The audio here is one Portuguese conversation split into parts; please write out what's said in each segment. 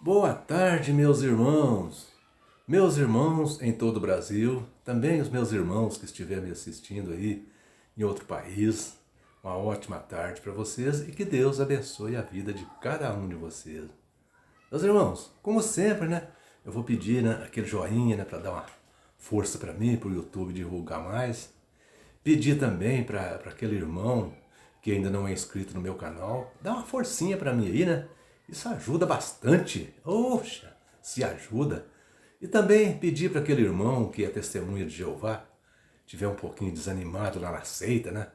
Boa tarde, meus irmãos em todo o Brasil, também os meus irmãos que estiverem me assistindo aí em outro país. Uma ótima tarde para vocês e que Deus abençoe a vida de cada um de vocês. Meus irmãos, como sempre, né? Eu vou pedir, né, aquele joinha, né, para dar uma força para mim, para o YouTube divulgar mais. Pedir também para aquele irmão que ainda não é inscrito no meu canal, dá uma forcinha para mim aí, né? Isso ajuda bastante. Oxa, se ajuda. E também pedir para aquele irmão que é testemunha de Jeová, tiver um pouquinho desanimado lá na seita, né?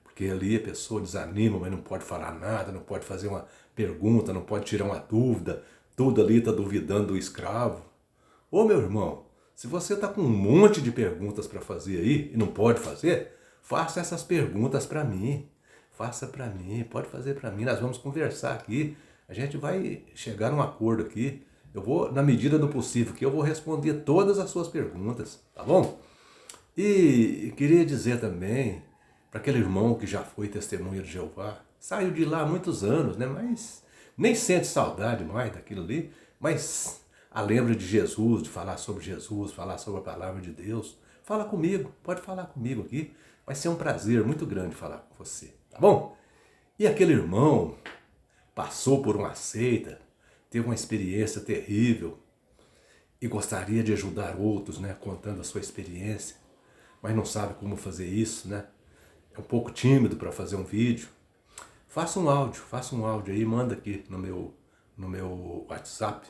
Porque ali a pessoa desanima, mas não pode falar nada, não pode fazer uma pergunta, não pode tirar uma dúvida, tudo ali está duvidando do escravo. Ô meu irmão, se você está com um monte de perguntas para fazer aí e não pode fazer, faça essas perguntas para mim. Faça para mim, pode fazer para mim, nós vamos conversar aqui. A gente vai chegar num acordo aqui. Eu vou, na medida do possível, que eu vou responder todas as suas perguntas, tá bom? E queria dizer também, para aquele irmão que já foi testemunha de Jeová, saiu de lá há muitos anos, né? Mas nem sente saudade mais daquilo ali, mas lembra de Jesus, de falar sobre Jesus, falar sobre a palavra de Deus. Fala comigo, pode falar comigo aqui. Vai ser um prazer muito grande falar com você, tá bom? E aquele irmão passou por uma seita, teve uma experiência terrível e gostaria de ajudar outros, né, contando a sua experiência, mas não sabe como fazer isso, né? É um pouco tímido para fazer um vídeo. Faça um áudio aí, manda aqui no meu WhatsApp,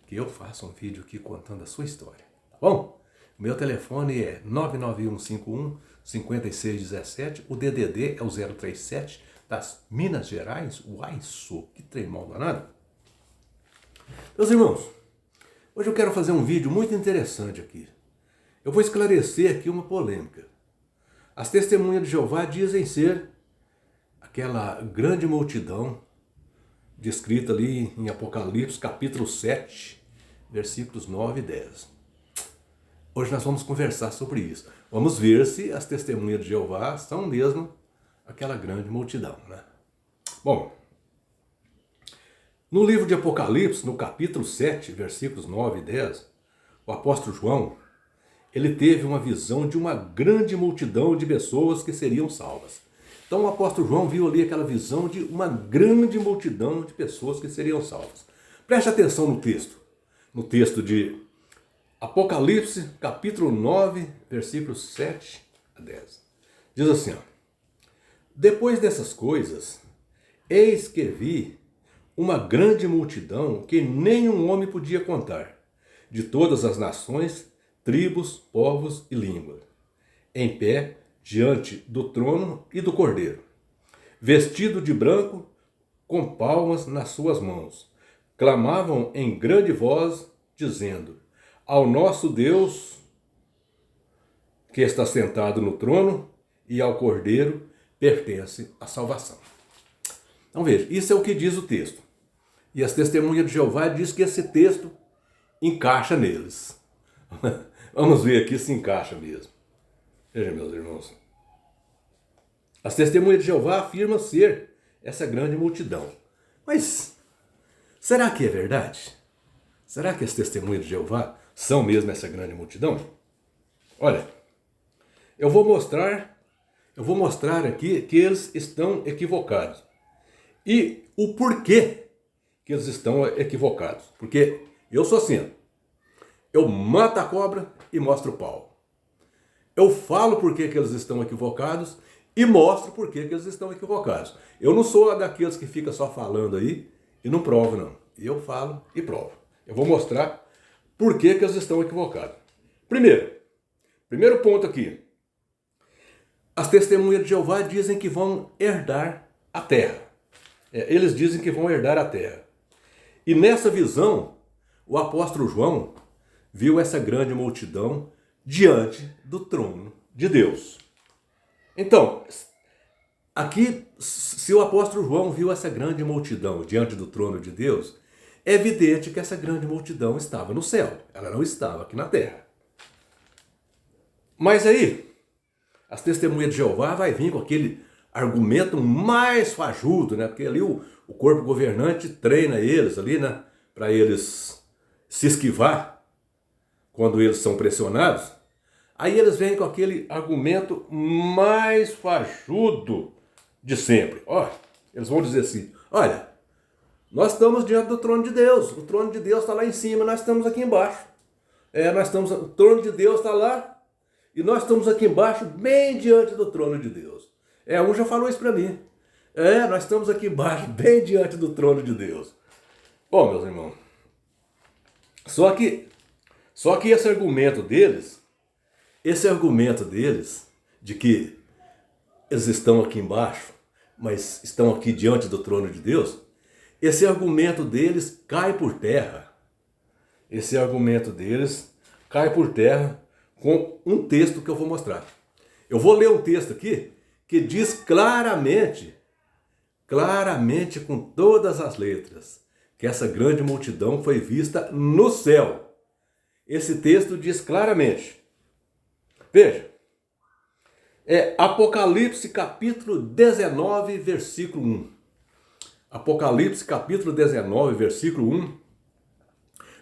que eu faço um vídeo aqui contando a sua história, tá bom? O meu telefone é 99151-5617, o DDD é o 037, das Minas Gerais. Uai, que trem mal danado. Meus irmãos, hoje eu quero fazer um vídeo muito interessante aqui. Eu vou esclarecer aqui uma polêmica. As testemunhas de Jeová dizem ser aquela grande multidão descrita ali em Apocalipse, capítulo 7, versículos 9 e 10. Hoje nós vamos conversar sobre isso. Vamos ver se as testemunhas de Jeová são mesmo aquela grande multidão, né? Bom, no livro de Apocalipse, no capítulo 7, versículos 9 e 10, o apóstolo João, ele teve uma visão de uma grande multidão de pessoas que seriam salvas. Então o apóstolo João viu ali aquela visão de uma grande multidão de pessoas que seriam salvas. Preste atenção no texto de Apocalipse, capítulo 9, versículos 7 a 10. Diz assim, ó: Depois dessas coisas, eis que vi uma grande multidão que nenhum homem podia contar, de todas as nações, tribos, povos e línguas, em pé diante do trono e do Cordeiro, vestido de branco, com palmas nas suas mãos. Clamavam em grande voz, dizendo: Ao nosso Deus, que está sentado no trono, e ao Cordeiro pertence a salvação. Então veja, isso é o que diz o texto. E as testemunhas de Jeová diz que esse texto encaixa neles. Vamos ver aqui se encaixa mesmo. Veja, meus irmãos. As testemunhas de Jeová afirmam ser essa grande multidão. Mas será que é verdade? Será que as testemunhas de Jeová são mesmo essa grande multidão? Olha, eu vou mostrar aqui que eles estão equivocados. E o porquê que eles estão equivocados. Porque eu sou assim, eu mato a cobra e mostro o pau. Eu falo por que eles estão equivocados e mostro por que eles estão equivocados. Eu não sou daqueles que fica só falando aí e não provo, não. Eu falo e provo. Eu vou mostrar por que eles estão equivocados. Primeiro ponto aqui. As testemunhas de Jeová dizem que vão herdar a terra. Eles dizem que vão herdar a terra. E nessa visão, o apóstolo João viu essa grande multidão diante do trono de Deus. Então, aqui, se o apóstolo João viu essa grande multidão diante do trono de Deus, é evidente que essa grande multidão estava no céu. Ela não estava aqui na terra. Mas aí, as testemunhas de Jeová vai vir com aquele argumento mais fajudo, né? Porque ali o corpo governante treina eles ali, né? para eles se esquivar quando eles são pressionados, aí eles vêm com aquele argumento mais fajudo de sempre. Ó, eles vão dizer assim, olha, nós estamos diante do trono de Deus, o trono de Deus está lá em cima, nós estamos aqui embaixo. O trono de Deus está lá e nós estamos aqui embaixo, bem diante do trono de Deus. Um já falou isso para mim. Nós estamos aqui embaixo, bem diante do trono de Deus. Bom, meus irmãos, só que esse argumento deles de que eles estão aqui embaixo, mas estão aqui diante do trono de Deus, esse argumento deles cai por terra. Esse argumento deles cai por terra com um texto que eu vou mostrar. Eu vou ler um texto aqui que diz claramente, com todas as letras, que essa grande multidão foi vista no céu. Esse texto diz claramente. Veja, Apocalipse capítulo 19, versículo 1. Apocalipse capítulo 19, versículo 1,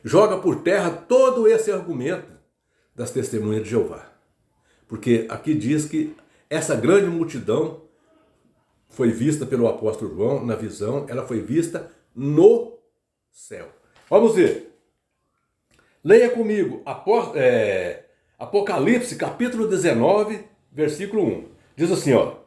joga por terra todo esse argumento das testemunhas de Jeová. Porque aqui diz que essa grande multidão foi vista pelo apóstolo João na visão, ela foi vista no céu. Vamos ver. Leia comigo Apocalipse capítulo 19, versículo 1. Diz assim, ó: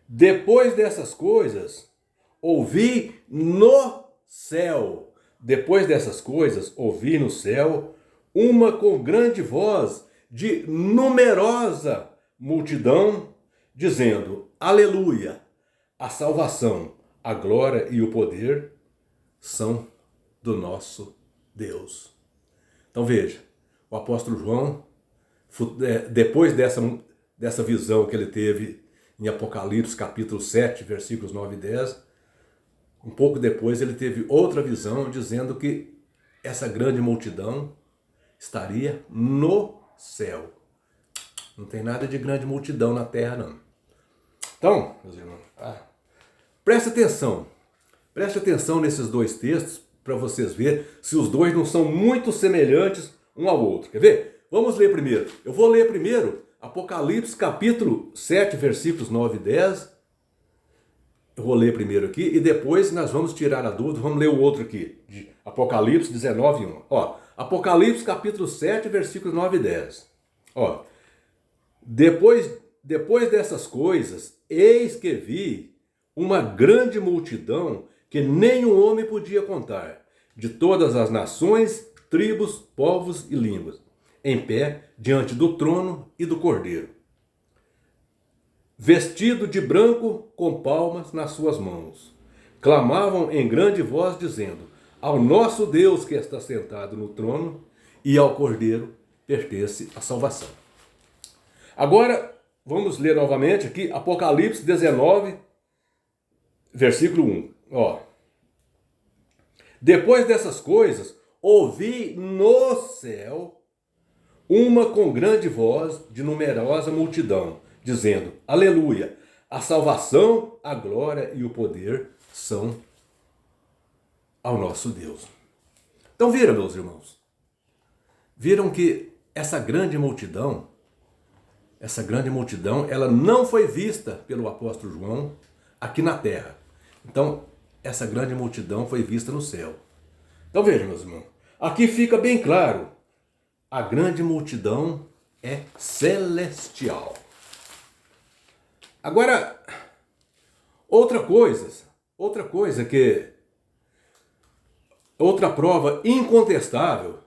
depois dessas coisas, ouvi no céu. Depois dessas coisas, ouvi no céu uma com grande voz de numerosa multidão, dizendo: aleluia, a salvação, a glória e o poder são do nosso Deus. Então veja, o apóstolo João, depois dessa visão que ele teve em Apocalipse capítulo 7, versículos 9 e 10, um pouco depois ele teve outra visão dizendo que essa grande multidão estaria no céu. Não tem nada de grande multidão na terra, não. Então, meus irmãos, preste atenção nesses dois textos para vocês verem se os dois não são muito semelhantes um ao outro. Quer ver? Vamos ler primeiro. Eu vou ler primeiro Apocalipse capítulo 7, versículos 9 e 10. Eu vou ler primeiro aqui e depois nós vamos tirar a dúvida, vamos ler o outro aqui, de Apocalipse 19, 1. Ó, Apocalipse capítulo 7, versículos 9 e 10. Ó, depois dessas coisas, eis que vi uma grande multidão que nenhum homem podia contar, de todas as nações, tribos, povos e línguas, em pé diante do trono e do Cordeiro, vestido de branco, com palmas nas suas mãos. Clamavam em grande voz, dizendo: ao nosso Deus que está sentado no trono e ao Cordeiro pertence a salvação. Agora, vamos ler novamente aqui Apocalipse 19, versículo 1. Ó. Depois dessas coisas, ouvi no céu uma com grande voz de numerosa multidão, dizendo: aleluia, a salvação, a glória e o poder são ao nosso Deus. Então viram, meus irmãos, viram que essa grande multidão, ela não foi vista pelo apóstolo João aqui na terra. Então, essa grande multidão foi vista no céu. Então vejam, meus irmãos, aqui fica bem claro, a grande multidão é celestial. Agora, outra prova incontestável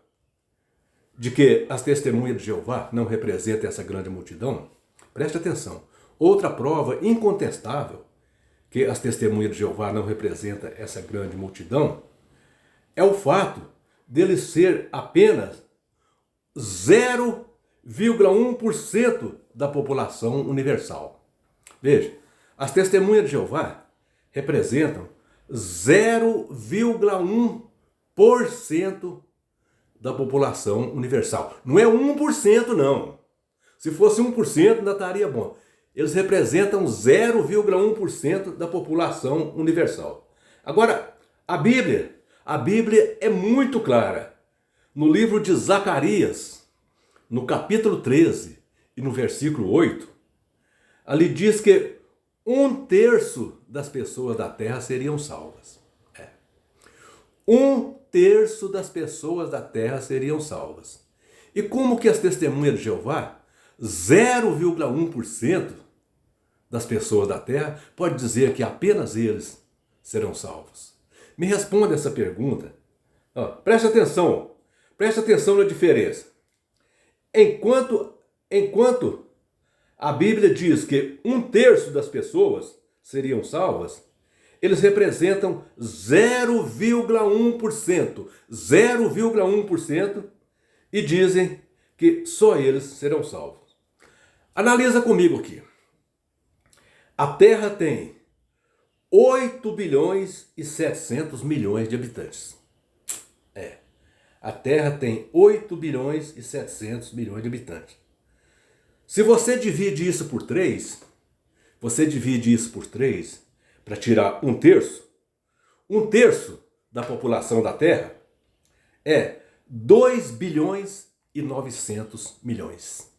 de que as testemunhas de Jeová não representam essa grande multidão, preste atenção, outra prova incontestável que as testemunhas de Jeová não representam essa grande multidão é o fato dele ser apenas 0,1% da população universal. Veja, as testemunhas de Jeová representam 0,1% da população universal. Não é 1% não. Se fosse 1% ainda estaria bom. Eles representam 0,1% da população universal. Agora, a Bíblia A Bíblia é muito clara. No livro de Zacarias, no capítulo 13 e no versículo 8, ali diz que 1/3 das pessoas da terra seriam salvas. 1/3 das pessoas da terra seriam salvas. E como que as testemunhas de Jeová, 0,1% das pessoas da terra, pode dizer que apenas eles serão salvos? Me responda essa pergunta. Preste atenção na diferença. Enquanto a Bíblia diz que 1/3 das pessoas seriam salvas, eles representam 0,1%. 0,1% e dizem que só eles serão salvos. Analisa comigo aqui. A Terra tem 8 bilhões e 700 milhões de habitantes. A Terra tem 8 bilhões e 700 milhões de habitantes. Se você divide isso por 3, para tirar 1/3, 1/3 da população da Terra é 2 bilhões e 900 milhões.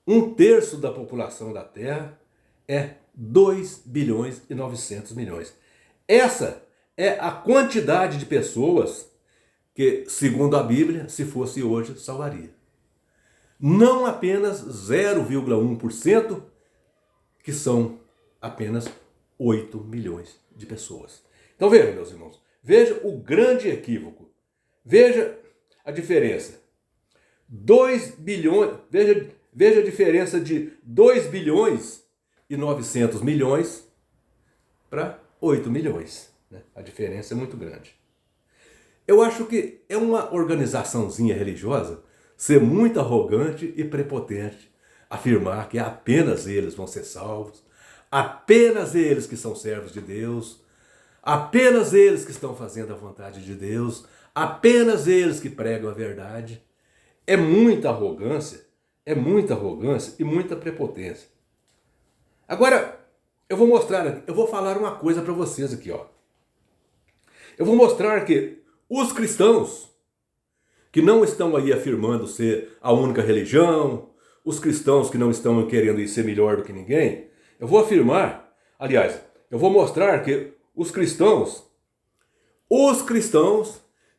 1/3 da população da Terra é 2 bilhões e 900 milhões. Essa é a quantidade de pessoas que, segundo a Bíblia, se fosse hoje, salvaria. Não apenas 0,1%, que são apenas 8 milhões de pessoas. Então veja, meus irmãos, veja o grande equívoco. Veja a diferença. 2 bilhões, veja a diferença de 2 bilhões e 900 milhões para 8 milhões. A diferença é muito grande. Eu acho que é uma organizaçãozinha religiosa ser muito arrogante e prepotente, afirmar que apenas eles vão ser salvos, apenas eles que são servos de Deus, apenas eles que estão fazendo a vontade de Deus, apenas eles que pregam a verdade. É muita arrogância e muita prepotência. Agora, eu vou falar uma coisa para vocês aqui, ó. Eu vou mostrar que os cristãos que não estão aí afirmando ser a única religião, os cristãos que não estão querendo ser melhor do que ninguém, eu vou mostrar que os cristãos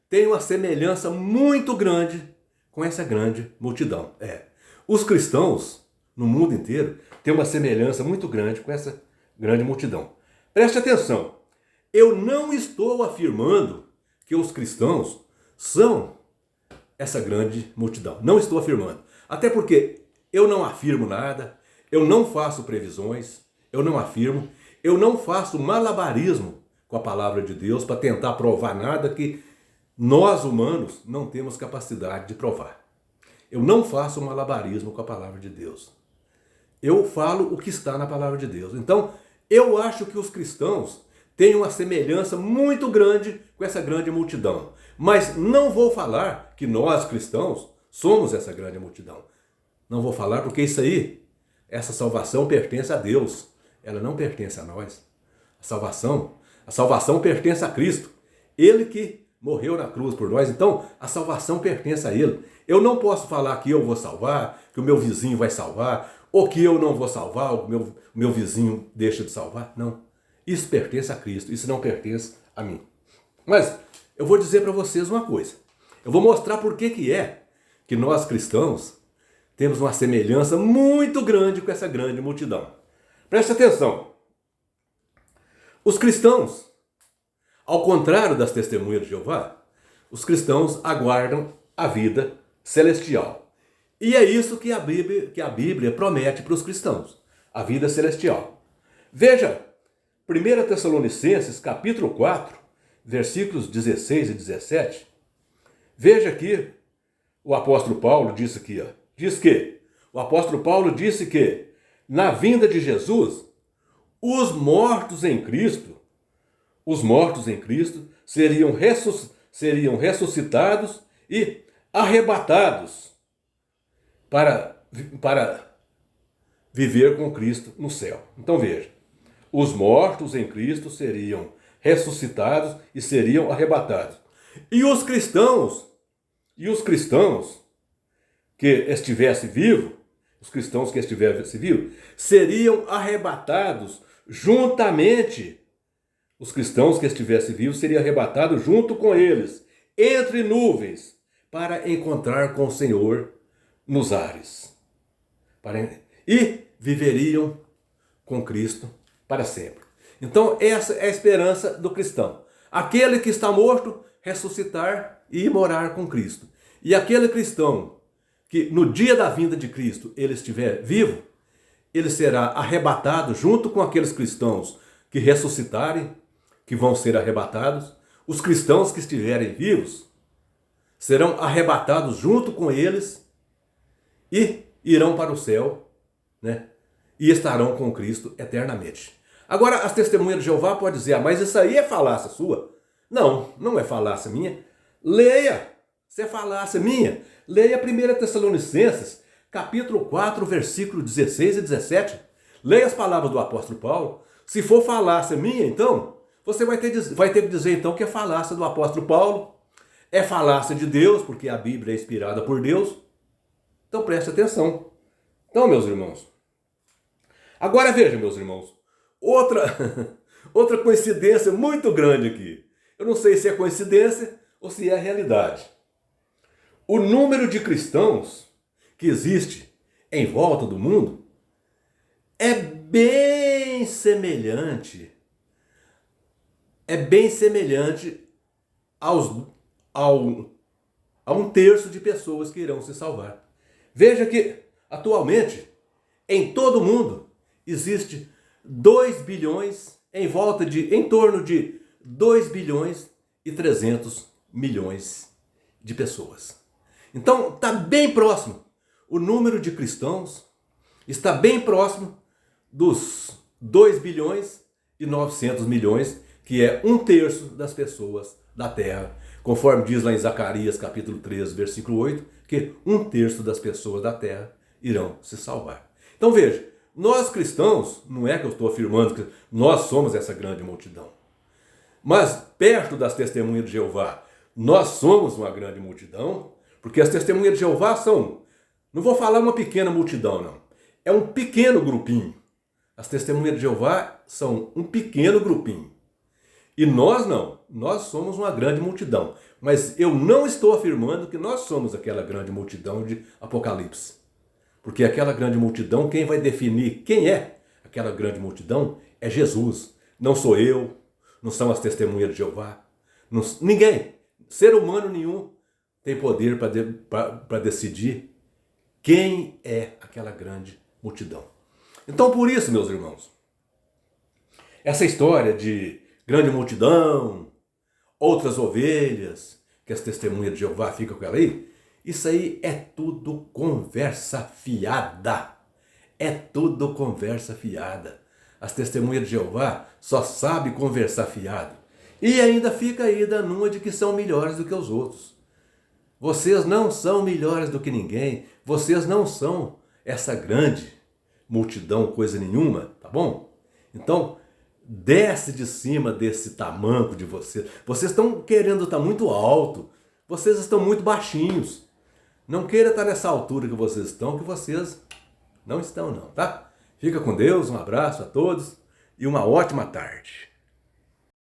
têm uma semelhança muito grande com essa grande multidão. Os cristãos no mundo inteiro têm uma semelhança muito grande com essa grande multidão. Preste atenção, eu não estou afirmando que os cristãos são essa grande multidão. Não estou afirmando. Até porque eu não afirmo nada, eu não faço previsões, eu não faço malabarismo com a palavra de Deus para tentar provar nada que nós humanos não temos capacidade de provar. Eu não faço malabarismo com a palavra de Deus. Eu falo o que está na palavra de Deus. Então, eu acho que os cristãos têm uma semelhança muito grande com essa grande multidão. Mas não vou falar que nós cristãos somos essa grande multidão. Não vou falar porque essa salvação pertence a Deus. Ela não pertence a nós. A salvação pertence a Cristo. Ele que morreu na cruz por nós. Então, a salvação pertence a Ele. Eu não posso falar que eu vou salvar, que o meu vizinho vai salvar, ou que eu não vou salvar, o meu vizinho deixa de salvar. Não. Isso pertence a Cristo. Isso não pertence a mim. Mas eu vou dizer para vocês uma coisa. Eu vou mostrar por que é que nós cristãos temos uma semelhança muito grande com essa grande multidão. Preste atenção. Os cristãos, ao contrário das testemunhas de Jeová, os cristãos aguardam a vida celestial. E é isso que a Bíblia promete para os cristãos, a vida celestial. Veja, 1 Tessalonicenses, capítulo 4, versículos 16 e 17. Veja aqui, o apóstolo Paulo disse aqui, o apóstolo Paulo disse que, na vinda de Jesus, os mortos em Cristo seriam ressuscitados e arrebatados para viver com Cristo no céu. Então veja, os mortos em Cristo seriam ressuscitados e seriam arrebatados. E os cristãos que estivessem vivos, seriam arrebatados juntamente. Os cristãos que estivessem vivos seriam arrebatados junto com eles, entre nuvens, para encontrar com o Senhor nos ares. E viveriam com Cristo para sempre. Então essa é a esperança do cristão. Aquele que está morto, ressuscitar e ir morar com Cristo. E aquele cristão que no dia da vinda de Cristo ele estiver vivo, ele será arrebatado junto com aqueles cristãos que ressuscitarem, que vão ser arrebatados. Os cristãos que estiverem vivos serão arrebatados junto com eles e irão para o céu, né? E estarão com Cristo eternamente. Agora, as testemunhas de Jeová podem dizer, mas isso aí é falácia sua? Não, não é falácia minha. Leia, se é falácia minha, leia 1 Tessalonicenses, capítulo 4, versículo 16 e 17. Leia as palavras do apóstolo Paulo. Se for falácia minha, então, você vai ter que dizer então que é falácia do apóstolo Paulo, é falácia de Deus, porque a Bíblia é inspirada por Deus. Então preste atenção. Então, meus irmãos, agora veja, meus irmãos, outra coincidência muito grande aqui. Eu não sei se é coincidência ou se é realidade. O número de cristãos que existe em volta do mundo é bem semelhante a um terço de pessoas que irão se salvar. Veja que, atualmente, em todo o mundo, existe 2 bilhões, em torno de 2 bilhões e 300 milhões de pessoas. Então, está bem próximo. O número de cristãos está bem próximo dos 2 bilhões e 900 milhões, que é um terço das pessoas da Terra. Conforme diz lá em Zacarias, capítulo 13, versículo 8, que um terço das pessoas da Terra irão se salvar. Então veja, nós cristãos, não é que eu estou afirmando que nós somos essa grande multidão, mas perto das testemunhas de Jeová, nós somos uma grande multidão, porque as testemunhas de Jeová são, não vou falar uma pequena multidão não, é um pequeno grupinho. As testemunhas de Jeová são um pequeno grupinho. E nós não, nós somos uma grande multidão. Mas eu não estou afirmando que nós somos aquela grande multidão de Apocalipse. Porque aquela grande multidão, quem vai definir quem é aquela grande multidão é Jesus. Não sou eu, não são as testemunhas de Jeová. Ninguém, ser humano nenhum, tem poder para decidir quem é aquela grande multidão. Então por isso, meus irmãos, essa história de grande multidão, outras ovelhas, que as testemunhas de Jeová ficam com ela aí, isso aí é tudo conversa fiada. É tudo conversa fiada. As testemunhas de Jeová só sabem conversar fiado. E ainda fica aí dando uma de que são melhores do que os outros. Vocês não são melhores do que ninguém. Vocês não são essa grande multidão, coisa nenhuma, tá bom? Então, desce de cima desse tamanco de vocês. Vocês estão querendo estar muito alto. Vocês estão muito baixinhos. Não queira estar nessa altura que vocês estão, que vocês não estão não, tá? Fica com Deus, um abraço a todos e uma ótima tarde.